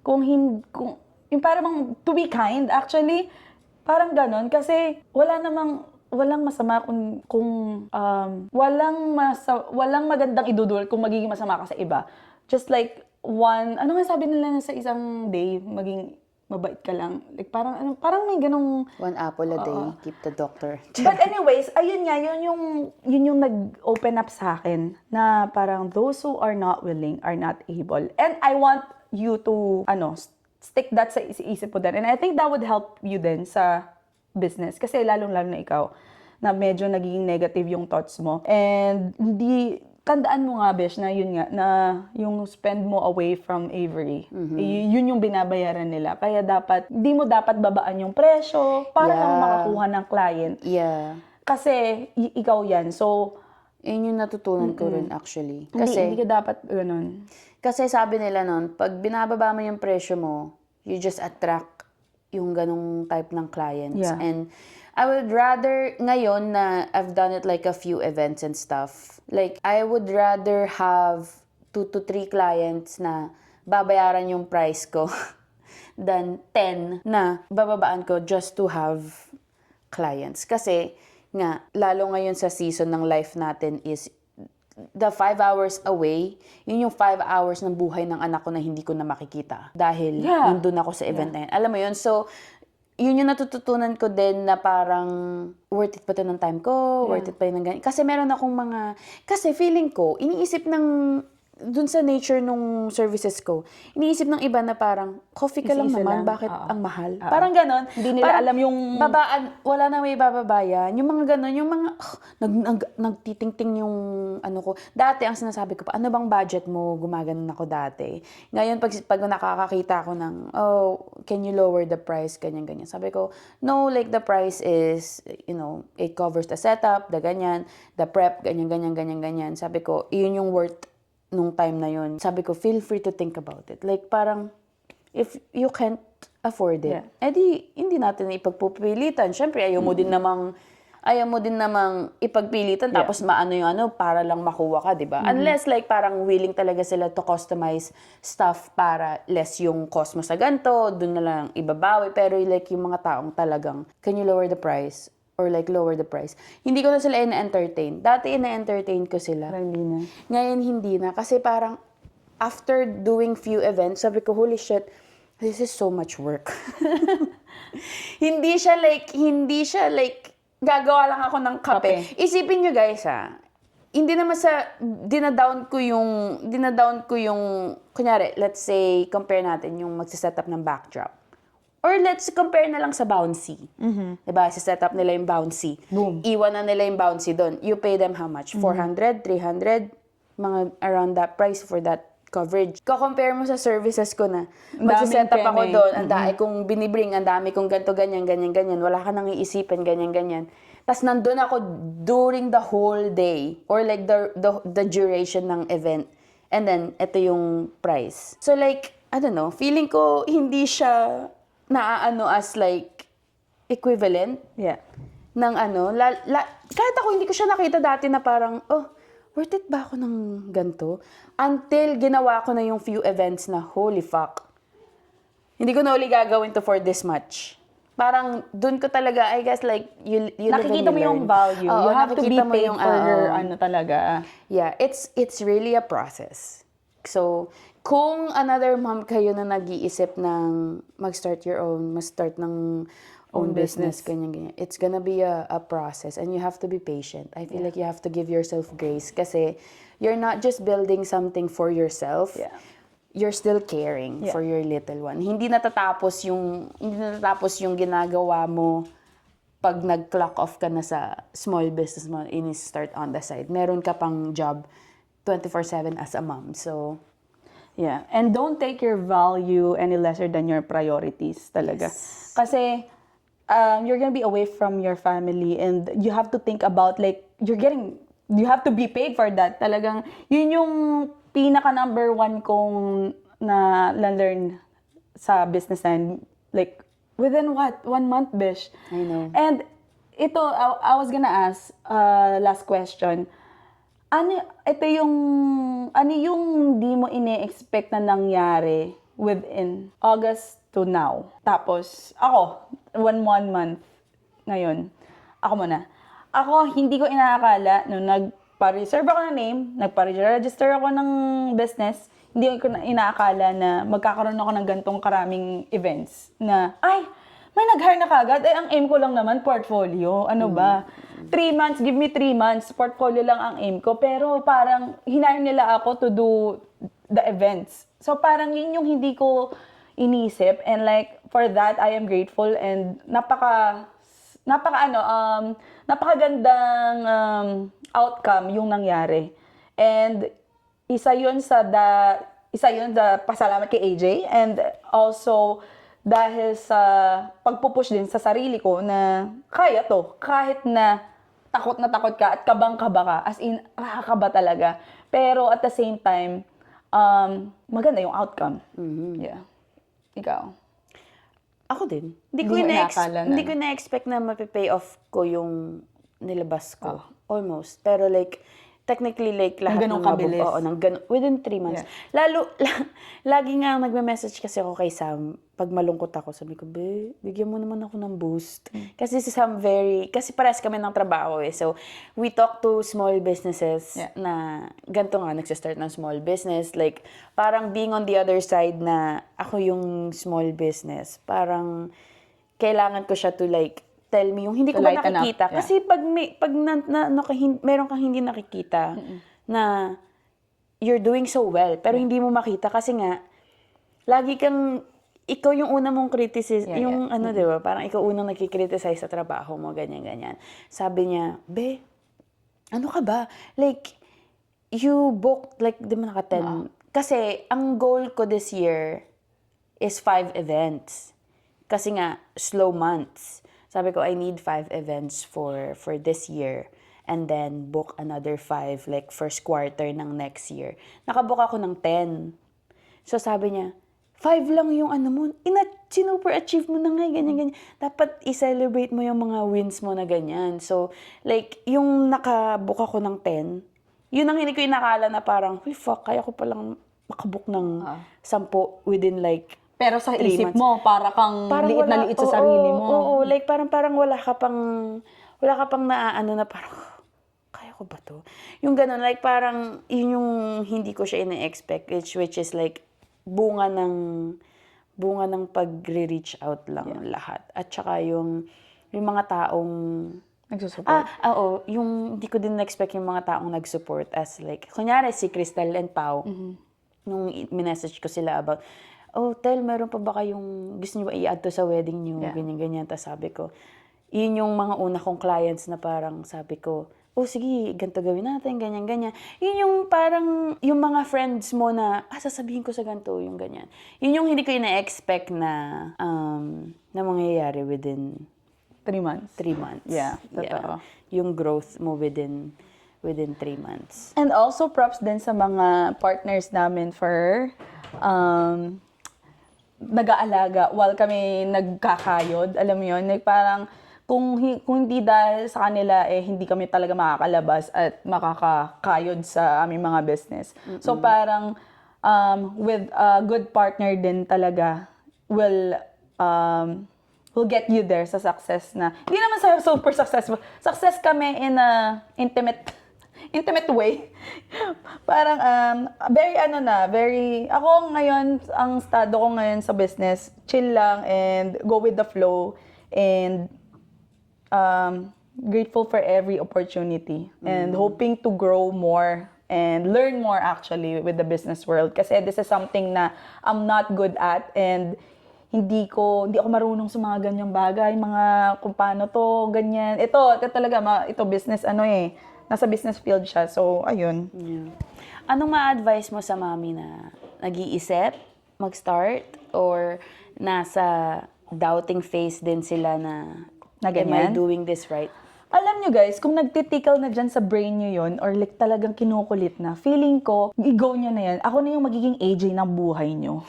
yung parang to be kind, actually, parang ganon. Kasi walang masama walang magandang idudulot kung magiging masama ka sa iba. Just like ano nga sabi nila sa isang day, maging mabait ka lang. Like parang may ganong... One apple a day, keep the doctor. But anyways, ayun nga, yun yung nag-open up sa akin na parang those who are not willing are not able. And I want you to, stick that sa isip mo din. And I think that would help you din sa business. Kasi lalong-lalo na ikaw, na medyo nagiging negative yung thoughts mo. And tandaan mo nga, Besh, na yun nga, na yung spend mo away from Avery, yun yung binabayaran nila. Kaya di mo dapat babaan yung presyo para lang makakuha ng client. Yeah. Kasi ikaw yan. So, yun yung natutunan ko rin actually. Hindi ka dapat ganun. Kasi sabi nila nun, pag binababa mo yung presyo mo, you just attract yung ganong type ng clients. Yeah. And I would rather, ngayon na I've done it like a few events and stuff, like I would rather have 2 to 3 clients na babayaran yung price ko than 10 na bababaan ko just to have clients. Kasi nga, lalo ngayon sa season ng life natin is the 5 hours away, yun yung 5 hours ng buhay ng anak ko na hindi ko na makikita. Dahil nandun ako sa event na yun. Alam mo yun? So, yun yung natututunan ko din na parang worth it pa ito ng time ko, worth it pa yun ng ganyan. Kasi meron akong kasi feeling ko, iniisip dun sa nature nung services ko, iniisip ng iba na parang, coffee ka lang naman, bakit ang mahal? Parang ganon. Hindi nila alam yung... Wala na may bababayan. Yung mga ganon, yung mga, nagtitingting yung ko. Dati, ang sinasabi ko pa, ano bang budget mo? Gumaganon ako dati. Ngayon, pag nakakakita ako ng, can you lower the price? Ganyan. Sabi ko, no, like the price is, it covers the setup, the ganyan, the prep, ganyan. Sabi ko, yun yung worth nung time na yun. Sabi ko, feel free to think about it. Like, parang, if you can't afford it, edi, hindi natin ipagpupilitan. Siyempre, ayaw mo din namang ipagpilitan, tapos maano yung para lang makuha ka, di ba? Unless, like, parang willing talaga sila to customize stuff para less yung cost mo sa ganito, dun na lang ibabawi. Pero, like, yung mga taong talagang, can you lower the price? Or like lower the price. Hindi ko na sila ina-entertain. Dati ina-entertain ko sila. Hindi na. Ngayon hindi na. Kasi parang after doing few events, sabi ko, holy shit, this is so much work. Hindi siya like, gagawa lang ako ng kape. Isipin nyo guys hindi naman dinadown ko yung, kunyari, let's say, compare natin yung magsiset up ng backdrop. Or let's compare na lang sa bouncy. Diba? Si-set up nila yung bouncy. Boom. Iwan na nila yung bouncy doon. You pay them how much? 400, 300, mga around that price for that coverage. Ko-compare mo sa services ko na. Magsi-set up ako doon. Ang dami kong binibring, ang dami kong ganito, ganyan. Wala ka nang iisipin, ganyan. Tapos nandun ako during the whole day. Or like the duration ng event. And then, ito yung price. So like, I don't know, feeling ko hindi siya as like equivalent ng kahit ako hindi ko siya nakita dati na parang, worth it ba ako ng ganito? Until ginawa ko na yung few events na, holy fuck. Hindi ko na uli gagawin to for this much. Parang, dun ko talaga, I guess like, you nakikita mo yung value. You have to be paid for your talaga. Yeah, it's really a process. So, kung another mom kayo na nag-iisip ng mag-start ng own business, ganyan. It's gonna be a process and you have to be patient. I feel like you have to give yourself grace kasi you're not just building something for yourself. Yeah. You're still caring for your little one. Hindi natatapos yung ginagawa mo pag nag-clock off ka na sa small business mo, ini-start on the side. Meron ka pang job 24/7 as a mom. So, yeah. And don't take your value any lesser than your priorities talaga. Yes. Kasi you're gonna be away from your family and you have to think about like, you have to be paid for that. Talagang, yun yung pinaka number one kong na-learn sa business and like, within 1 month, Bish? I know. And ito, I was gonna ask, last question. Ano yung di mo ine-expect na nangyari within August to now? Tapos, ako, 1 month ngayon. Ako muna. Ako, hindi ko inaakala nung nagpa-reserve ako ng name, nagpa-register ako ng business, hindi ko inaakala na magkakaroon ako ng gantong karaming events na, ay, may nag-hire na kagad. Eh, ang aim ko lang naman, portfolio. Ano ba? 3 months, give me 3 months. Portfolio lang ang aim ko. Pero parang, hinire nila ako to do the events. So parang yun yung hindi ko inisip. And like, for that, I am grateful. And napakagandang outcome yung nangyari. And isa yun sa pasalamat kay AJ. And also, dahil sa pagpupush din sa sarili ko na kaya to, kahit na takot ka at kabang-kaba ka, as in, nakakaba talaga. Pero at the same time, maganda yung outcome. Yeah. Ikaw? Ako din. Hindi mo inakala na. Hindi ko na-expect na mapipay off ko yung nilabas ko. Almost. Pero like, technically like lahat ganun ng kabilis. within 3 months. Yeah. Lagi nga nagme-message kasi ako kay Sam pag malungkot ako. Sabi ko, bigyan mo naman ako ng boost. Kasi si Sam kasi pares kami ng trabaho eh. So, we talk to small businesses na ganito nga, nagsistart ng small business. Like, parang being on the other side na ako yung small business. Parang, kailangan ko siya to like, tell me yung hindi ko ba nakikita. Yeah. Kasi pag meron kang hindi nakikita na you're doing so well, pero hindi mo makita kasi nga, ikaw yung una mong criticism, di ba? Parang ikaw unang nagkikriticize sa trabaho mo, ganyan. Sabi niya, ano ka ba? Like, you booked, like, di mo naka-10. Kasi, ang goal ko this year is 5 events. Kasi nga, slow months. Sabi ko, I need 5 events for this year. And then, book another 5, like, first quarter ng next year. Nakabook ako ng 10. So, sabi niya, 5 lang yung ano mo. Super-achieve mo na nga, ganyan. Dapat i-celebrate mo yung mga wins mo na ganyan. So, like, yung nakabook ako ng 10, yun ang hindi ko inakala na parang, fuck, kaya ko palang makabook ng 10 within like, pero sa 3 isip months. mo, para kang liit na liit sa sarili mo. Oo, like parang wala ka pang naaano na parang, kaya ko ba to? Yung ganun, like parang, yun yung hindi ko siya ina-expect, which is like, bunga ng pag-reach out lang lahat. At saka yung mga taong nagsusupport. Oo, yung hindi ko din na-expect yung mga taong nag-support as like, kunyari si Crystal and Pau, nung minessage ko sila about, Tel, meron pa ba kayong gusto niyo ba i-add to sa wedding niyo? Ganyan. Tapos sabi ko, yun yung mga una kong clients na parang sabi ko, sige, ganito gawin natin, ganyan. Yun yung parang, yung mga friends mo na, sasabihin ko sa ganito, yung ganyan. Yun yung hindi ko na-expect na mangyayari within 3 months. 3 months. Yeah, totoo. Yung growth mo within 3 months. And also, props din sa mga partners namin for nag-aalaga while kami nagkakayod. Alam mo yun? Like, parang, kung hindi dahil sa kanila, hindi kami talaga makakalabas at makakakayod sa aming mga business. So parang, with a good partner din talaga, will get you there sa success na, hindi naman sa super successful. Success kami in a intimate way. Parang, very ako ngayon, ang estado ko ngayon sa business, chill lang and go with the flow and grateful for every opportunity and hoping to grow more and learn more actually with the business world kasi this is something na I'm not good at and hindi ako marunong sa mga ganyang bagay, mga kung paano to, ganyan. Ito talaga, ito business, nasa business field siya. So, ayun. Yeah. Anong ma-advise mo sa mami na nag-iisip, mag-start, or nasa doubting phase din sila na am I ganyan? doing this right? Alam nyo guys, kung nagtitickle na dyan sa brain nyo yon or like talagang kinukulit na, feeling ko, i-go nyo na yan. Ako na yung magiging AJ ng buhay nyo.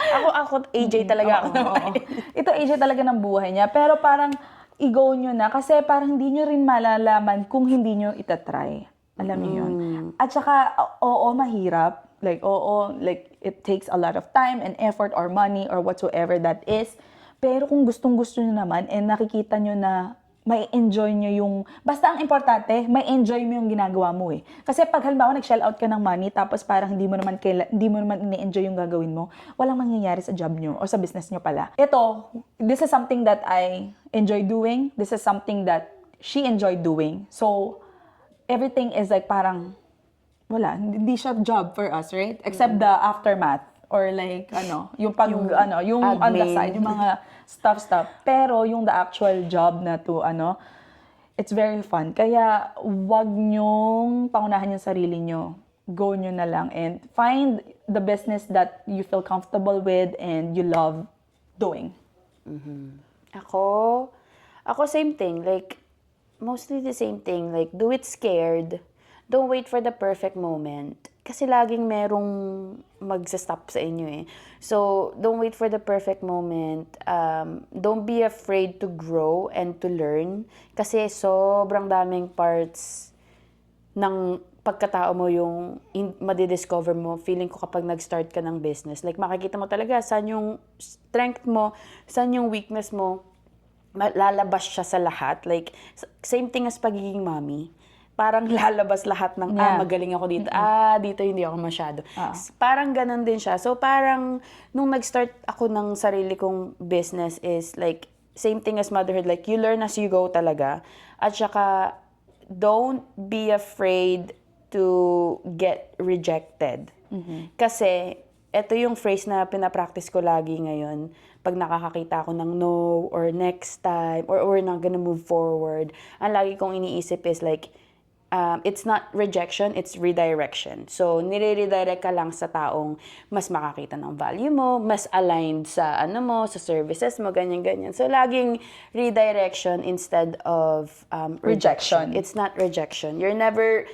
Ako AJ talaga ako naman. Ito AJ talaga ng buhay niya. Pero parang i-go nyo na kasi parang hindi nyo rin malalaman kung hindi nyo itatry. Alam niyo yun. At saka, mahirap. Like, it takes a lot of time and effort or money or whatsoever that is. Pero kung gustong-gusto nyo naman and nakikita nyo na may enjoy nyo yung, basta ang importante, may enjoy mo yung ginagawa mo eh. Kasi pag halimbawa nag-shell out ka ng money tapos parang hindi mo naman ini-enjoy yung gagawin mo, walang mangyayari sa job nyo o sa business nyo pala. Ito, this is something that I enjoy doing. This is something that she enjoyed doing. So, everything is like parang, hindi siya job for us, right? Except the aftermath. Or like, yung on the side, yung mga stuff. Pero yung the actual job na to, it's very fun. Kaya, wag nyong pangunahan yung sarili nyo. Go nyo na lang and find the business that you feel comfortable with and you love doing. Ako same thing. Like, mostly the same thing. Like, do it scared. Don't wait for the perfect moment. Kasi laging merong magsa-stop sa inyo eh. So, don't wait for the perfect moment. Don't be afraid to grow and to learn. Kasi sobrang daming parts ng pagkatao mo yung madidiscover mo. Feeling ko kapag nag-start ka ng business. Like, makikita mo talaga saan yung strength mo, saan yung weakness mo. Lalabas siya sa lahat. Like, same thing as pagiging mommy. Parang lalabas lahat ng, magaling ako dito. Dito hindi ako masyado. Parang ganun din siya. So, parang, nung nag-start ako ng sarili kong business is like, same thing as motherhood. Like, you learn as you go talaga. At saka, don't be afraid to get rejected. Kasi, ito yung phrase na pinapractice ko lagi ngayon. Pag nakakakita ako ng no, or next time, or we're not gonna move forward. Ang lagi kong iniisip is like, it's not rejection, it's redirection. So, nire-redirect ka lang sa taong mas makakita ng value mo, mas aligned sa sa services mo, ganyan-ganyan. So, laging redirection instead of rejection. It's not rejection. You're never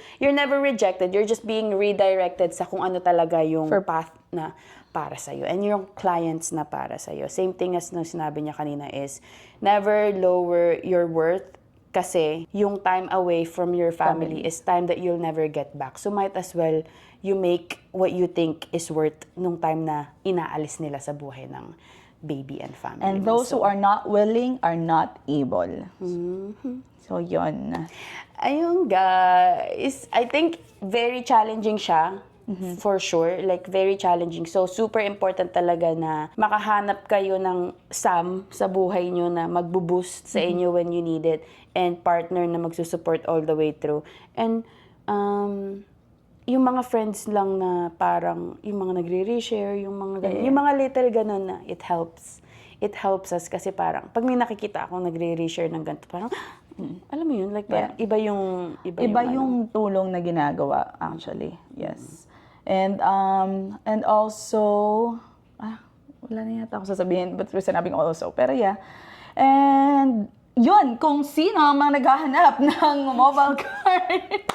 rejected. You're just being redirected sa kung ano talaga yung path na para sa'yo. And yung clients na para sa'yo. Same thing as nung sinabi niya kanina is, never lower your worth. Kasi yung time away from your family is time that you'll never get back. So might as well you make what you think is worth nung time na inaalis nila sa buhay ng baby and family. And those who are not willing are not able. So yun. Ayun guys, I think very challenging siya. For sure, like very challenging. So, super important talaga na makahanap kayo ng sa buhay nyo na magbo-boost sa inyo when you need it and partner na magsusupport all the way through. And, yung mga friends lang na parang, yung mga nagre-reshare, yung mga ganun, yung mga little ganun na it helps. It helps us kasi parang, pag may nakikita akong nagre-reshare ng ganito, parang, alam mo yun, like, iba yung tulong na ginagawa, actually. Yes. And also, wala na yata ako sasabihin, but sinabing also. Pero yeah. And, yun, kung sino ang mga naghahanap ng mobile card.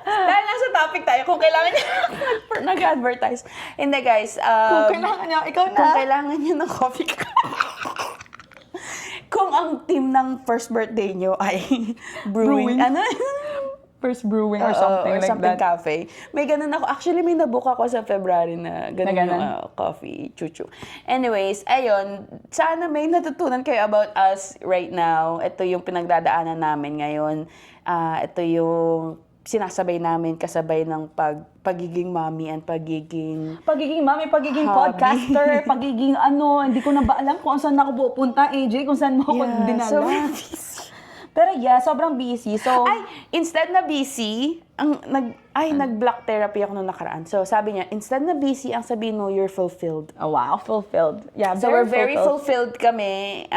Dahil nasa topic tayo, kung kailangan niya nag-advertise. Hindi guys, Kung kailangan niya, ikaw na. Kung kailangan niyo ng coffee card. Kung ang team ng first birthday niyo ay brewing. First Brewing or something or like something that. cafe. May ganun ako. Actually, may nabook ako sa February na ganun, Na ganun? yung coffee, chuchu. Anyways, ayun, sana may natutunan kayo about us right now. Ito yung pinagdadaanan namin ngayon. Ito yung sinasabay namin kasabay ng pagiging mommy and pagiging Pagiging mami, pagiging Hobby. podcaster, pagiging hindi ko na ba alam kung saan ako pupunta, AJ, kung saan mo ako dinala. so busy. Pero yeah, sobrang busy. So, Ay, instead na busy, nag-block therapy ako nung nakaraan. So, sabi niya, instead na busy, ang sabihin mo, you're fulfilled. oh, wow, fulfilled. Yeah, So, we're very fulfilled kami.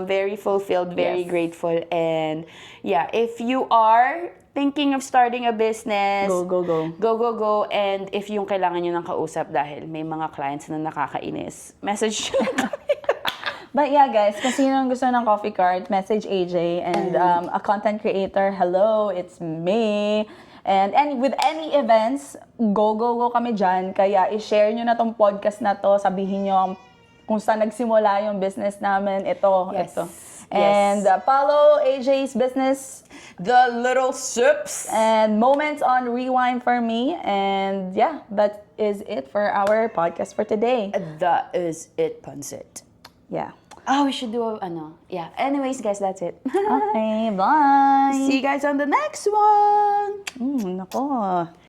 Very fulfilled, very Yes. grateful. And, yeah, if you are thinking of starting a business, Go, go, go. Go, go, go. And if yung kailangan nyo ng kausap dahil may mga clients na nakakainis, message nyo lang kami. But yeah, guys, kung sino ang gusto ng coffee cart, message AJ. And a content creator, hello, it's me. And with any events, go kami dyan. Kaya i-share nyo na tong podcast na to. Sabihin nyo kung saan nagsimula yung business namin. Ito. And follow AJ's business. The Little Sips. And moments on rewind for me. And yeah, that is it for our podcast for today. That is it, Pansit. Yeah. Oh, we should do yeah. Anyways, guys, that's it. Okay, bye. See you guys on the next one. Nako.